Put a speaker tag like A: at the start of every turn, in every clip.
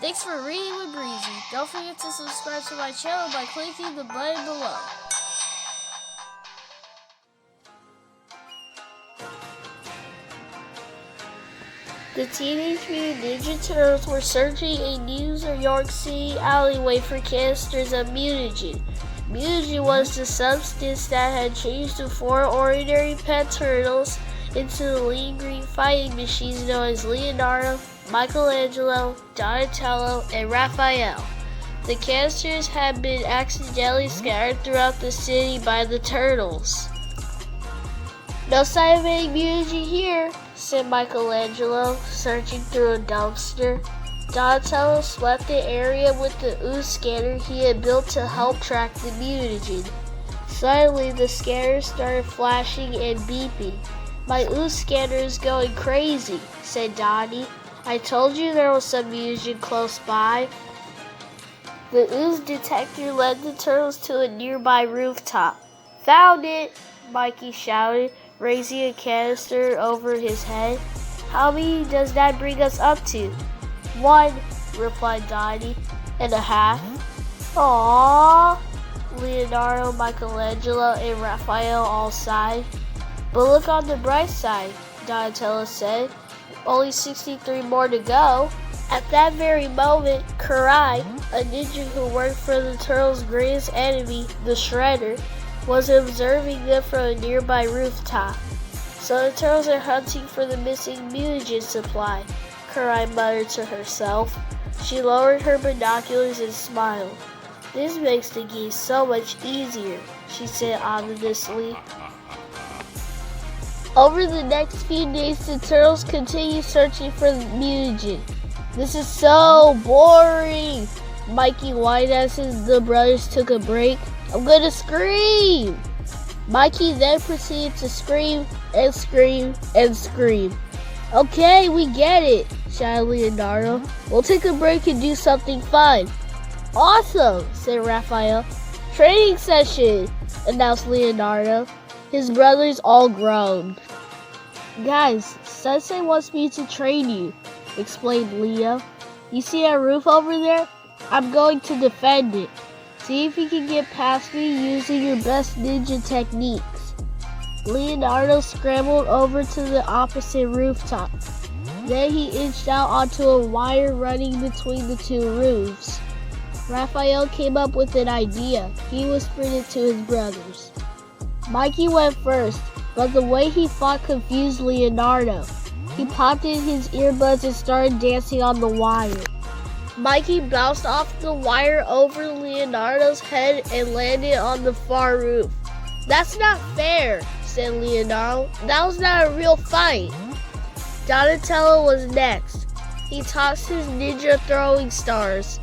A: Thanks for reading with Breezy. Don't forget to subscribe to my channel by clicking the button below. The Teenage Mutant Ninja Turtles were searching a New York City alleyway for canisters of mutagen. Mutagen was the substance that had changed the four ordinary pet turtles into the lean green fighting machines known as Leonardo, Michelangelo, Donatello, and Raphael. The canisters had been accidentally scattered throughout the city by the turtles. "No sign of any mutagen here," said Michelangelo, searching through a dumpster. Donatello swept the area with the ooze scanner he had built to help track the mutagen. Suddenly, the scanner started flashing and beeping. "My ooze scanner is going crazy," said Donnie. "I told you there was some mutagen close by." The ooze detector led the turtles to a nearby rooftop. "Found it!" Mikey shouted, raising a canister over his head. "How many does that bring us up to?" "1," replied Donnie, "and a half." "Aww!" Leonardo, Michelangelo, and Raphael all sighed. "But look on the bright side," Donatello said. "Only 63 more to go." At that very moment, Karai, a ninja who worked for the turtles' greatest enemy, the Shredder, was observing them from a nearby rooftop. "So the turtles are hunting for the missing mutagen supply," Karai muttered to herself. She lowered her binoculars and smiled. "This makes the game so much easier," she said ominously. Over the next few days, the turtles continued searching for the mutagen. "This is so boring," Mikey whined as the brothers took a break. "I'm gonna scream!" Mikey then proceeded to scream and scream and scream. "Okay, we get it," shouted Leonardo. "We'll take a break and do something fun." "Awesome," said Raphael. "Training session," announced Leonardo. His brothers all groaned. "Guys, Sensei wants me to train you," explained Leo. "You see that roof over there? I'm going to defend it. See if you can get past me using your best ninja techniques." Leonardo scrambled over to the opposite rooftop. Then he inched out onto a wire running between the two roofs. Raphael came up with an idea. He whispered it to his brothers. Mikey went first, but the way he fought confused Leonardo. He popped in his earbuds and started dancing on the wire. Mikey bounced off the wire over Leonardo's head and landed on the far roof. "That's not fair," said Leonardo. "That was not a real fight." Donatello was next. He tossed his ninja throwing stars.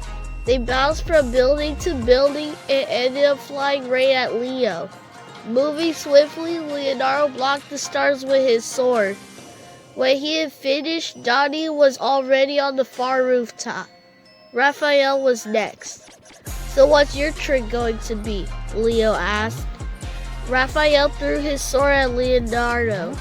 A: They bounced from building to building and ended up flying right at Leo. Moving swiftly, Leonardo blocked the stars with his sword. When he had finished, Donnie was already on the far rooftop. Raphael was next. "So what's your trick going to be?" Leo asked. Raphael threw his sword at Leonardo.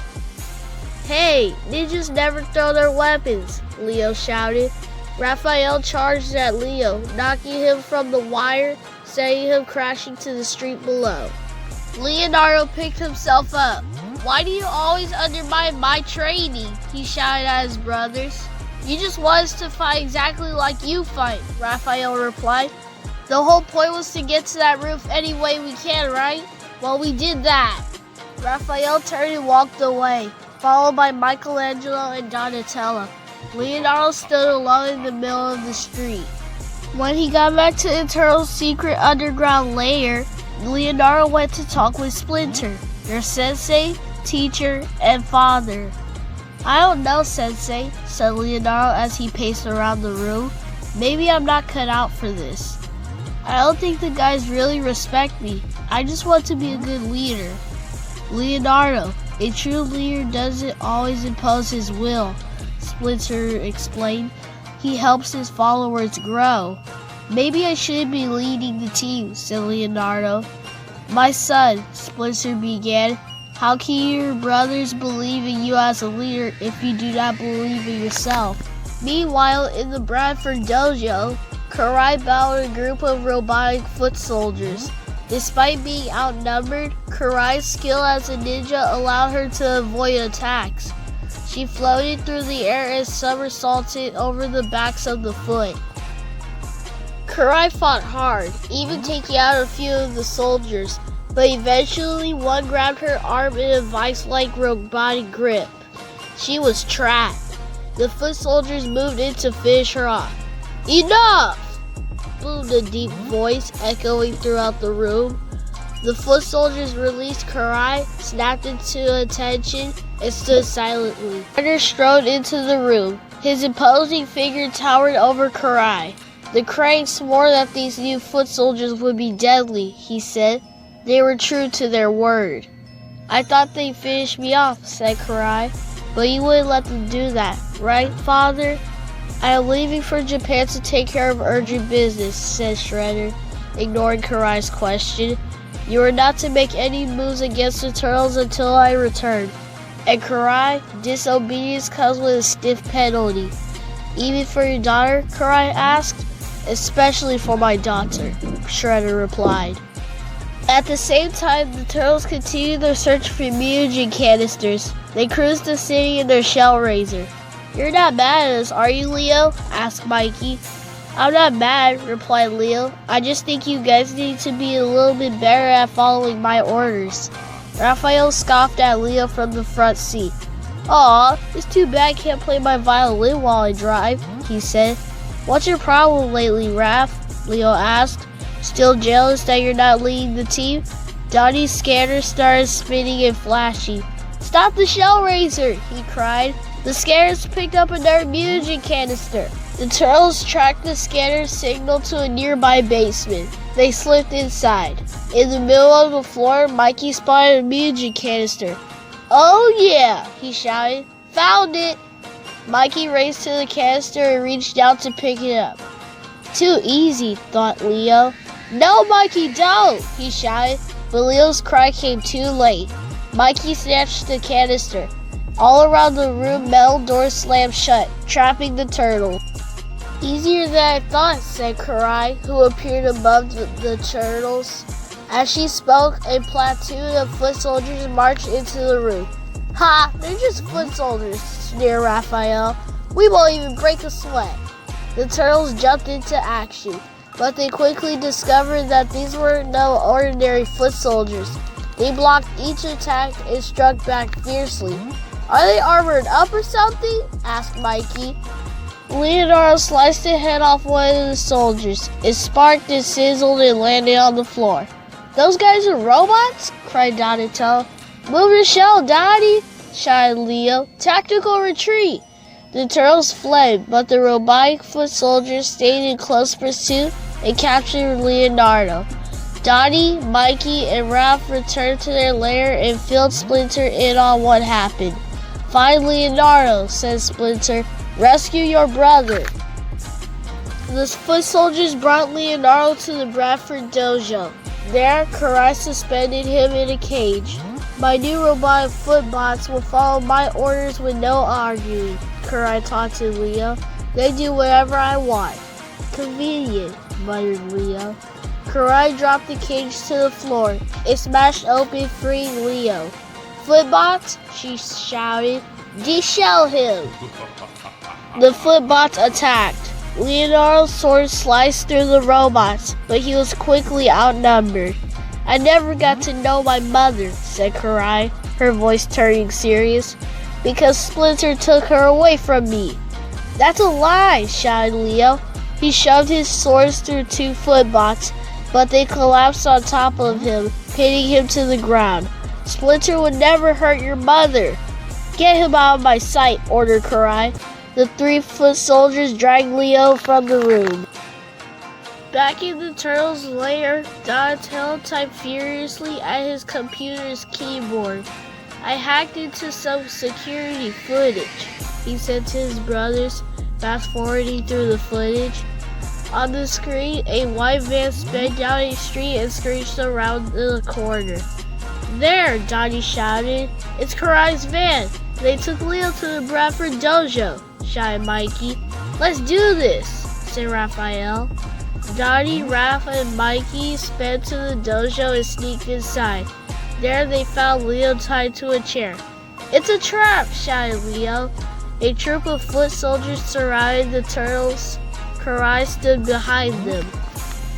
A: "Hey, ninjas never throw their weapons," Leo shouted. Raphael charged at Leo, knocking him from the wire, sending him crashing to the street below. Leonardo picked himself up. "Why do you always undermine my training?" he shouted at his brothers. "You just want us to fight exactly like you fight," Raphael replied. "The whole point was to get to that roof any way we can, right? Well, we did that." Raphael turned and walked away, followed by Michelangelo and Donatello. Leonardo stood alone in the middle of the street. When he got back to the turtles' secret underground lair, Leonardo went to talk with Splinter, their sensei, teacher, and father. "I don't know, Sensei," said Leonardo as he paced around the room. "Maybe I'm not cut out for this. I don't think the guys really respect me. I just want to be a good leader." "Leonardo, a true leader doesn't always impose his will," Splinter explained. "He helps his followers grow." "Maybe I shouldn't be leading the team," said Leonardo. "My son," Splinter began, "how can your brothers believe in you as a leader if you do not believe in yourself?" Meanwhile, in the Bradford dojo, Karai battled a group of robotic foot soldiers. Despite being outnumbered, Karai's skill as a ninja allowed her to avoid attacks. She floated through the air and somersaulted over the backs of the foot. Karai fought hard, even taking out a few of the soldiers, but eventually one grabbed her arm in a vice-like robotic grip. She was trapped. The foot soldiers moved in to finish her off. "Enough!" boomed a deep voice echoing throughout the room. The foot soldiers released Karai, snapped into attention, and stood silently. Shredder strode into the room. His imposing figure towered over Karai. "The Krang swore that these new foot soldiers would be deadly," he said. "They were true to their word." "I thought they'd finish me off," said Karai. "But you wouldn't let them do that, right, Father?" "I am leaving for Japan to take care of urgent business," said Shredder, ignoring Karai's question. "You are not to make any moves against the turtles until I return. And Karai, disobedience comes with a stiff penalty." "Even for your daughter?" Karai asked. "Especially for my daughter," Shredder replied. At the same time, the turtles continued their search for mutagen canisters. They cruised the city in their shell raiser. "You're not mad at us, are you, Leo?" asked Mikey. "I'm not mad," replied Leo. "I just think you guys need to be a little bit better at following my orders." Raphael scoffed at Leo from the front seat. "Aw, it's too bad I can't play my violin while I drive," he said. "What's your problem lately, Raph?" Leo asked. "Still jealous that you're not leading the team?" Donnie's scanner started spinning and flashing. "Stop the shell raiser!" he cried. The scanners picked up another mutagen canister. The turtles tracked the scanner's signal to a nearby basement. They slipped inside. In the middle of the floor, Mikey spotted a mutagen canister. "Oh yeah!" he shouted. "Found it!" Mikey raced to the canister and reached out to pick it up. "Too easy," thought Leo. "No, Mikey, don't!" he shouted, but Leo's cry came too late. Mikey snatched the canister. All around the room, metal doors slammed shut, trapping the turtle. "Easier than I thought," said Karai, who appeared above the turtles. As she spoke, a platoon of foot soldiers marched into the room. "Ha! They're just foot soldiers," sneered Raphael. "We won't even break a sweat." The turtles jumped into action, but they quickly discovered that these were no ordinary foot soldiers. They blocked each attack and struck back fiercely. "Are they armored up or something?" asked Mikey. Leonardo sliced the head off one of the soldiers. It sparked and sizzled and landed on the floor. "Those guys are robots?" cried Donatello. "Move the shell, Dottie!" shouted Leo. "Tactical retreat!" The turtles fled, but the robotic foot soldiers stayed in close pursuit and captured Leonardo. Dottie, Mikey, and Ralph returned to their lair and filled Splinter in on what happened. "Find Leonardo," said Splinter. "Rescue your brother." The foot soldiers brought Leonardo to the Bradford dojo. There, Karai suspended him in a cage. "My new robotic foot bots will follow my orders with no arguing," Karai taunted Leo. "They do whatever I want." "Convenient," muttered Leo. Karai dropped the cage to the floor. It smashed open, freeing Leo. "Footbots," she shouted. "De-shell him!" The Footbots attacked. Leonardo's sword sliced through the robots, but he was quickly outnumbered. "I never got to know my mother," said Karai, her voice turning serious, "because Splinter took her away from me." "That's a lie," shouted Leo. He shoved his swords through two Footbots, but they collapsed on top of him, pinning him to the ground. "Splinter would never hurt your mother." "Get him out of my sight," ordered Karai. The 3 foot soldiers dragged Leo from the room. Back in the turtle's lair, Donatello typed furiously at his computer's keyboard. "I hacked into some security footage," he said to his brothers, fast-forwarding through the footage. On the screen, a white van sped down a street and screeched around the corner. "There!" Donnie shouted. "It's Karai's van! They took Leo to the Bradford dojo!" shouted Mikey. Let's do this, said Raphael. Donnie, Raph, and Mikey sped to the dojo and sneaked inside. There they found Leo tied to a chair. It's a trap, shouted Leo. A troop of foot soldiers surrounded the turtles. Karai stood behind them.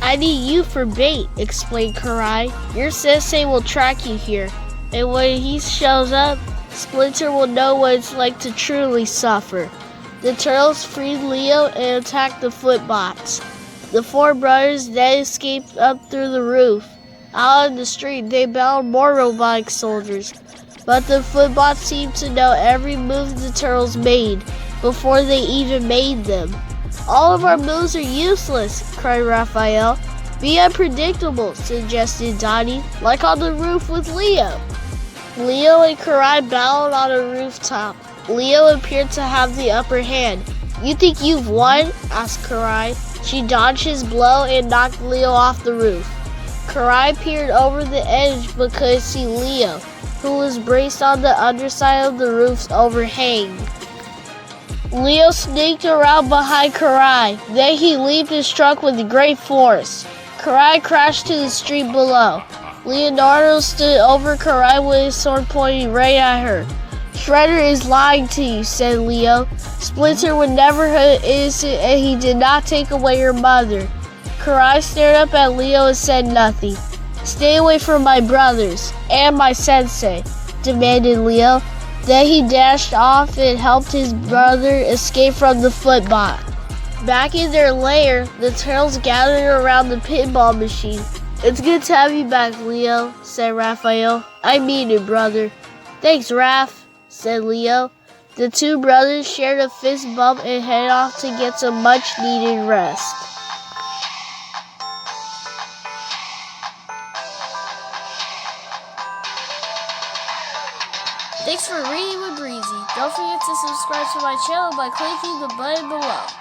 A: I need you for bait, explained Karai. Your sensei will track you here, and when he shows up, Splinter will know what it's like to truly suffer. The turtles freed Leo and attacked the footbots. The four brothers then escaped up through the roof. Out on the street, they bound more robotic soldiers, but the footbots seemed to know every move the turtles made before they even made them. All of our moves are useless, cried Raphael. Be unpredictable, suggested Donnie, like on the roof with Leo. Leo and Karai battled on a rooftop. Leo appeared to have the upper hand. You think you've won? Asked Karai. She dodged his blow and knocked Leo off the roof. Karai peered over the edge but couldn't see Leo, who was braced on the underside of the roof's overhang. Leo sneaked around behind Karai. Then he leaped and struck with great force. Karai crashed to the street below. Leonardo stood over Karai with his sword pointing right at her. Shredder is lying to you, said Leo. Splinter would never hurt innocent and he did not take away your mother. Karai stared up at Leo and said nothing. Stay away from my brothers and my sensei, demanded Leo. Then he dashed off and helped his brother escape from the footbot. Back in their lair, the turtles gathered around the pinball machine. It's good to have you back, Leo, said Raphael. I mean it, brother. Thanks, Raph, said Leo. The two brothers shared a fist bump and headed off to get some much-needed rest. Thanks for reading with Breezy. Don't forget to subscribe to my channel by clicking the button below.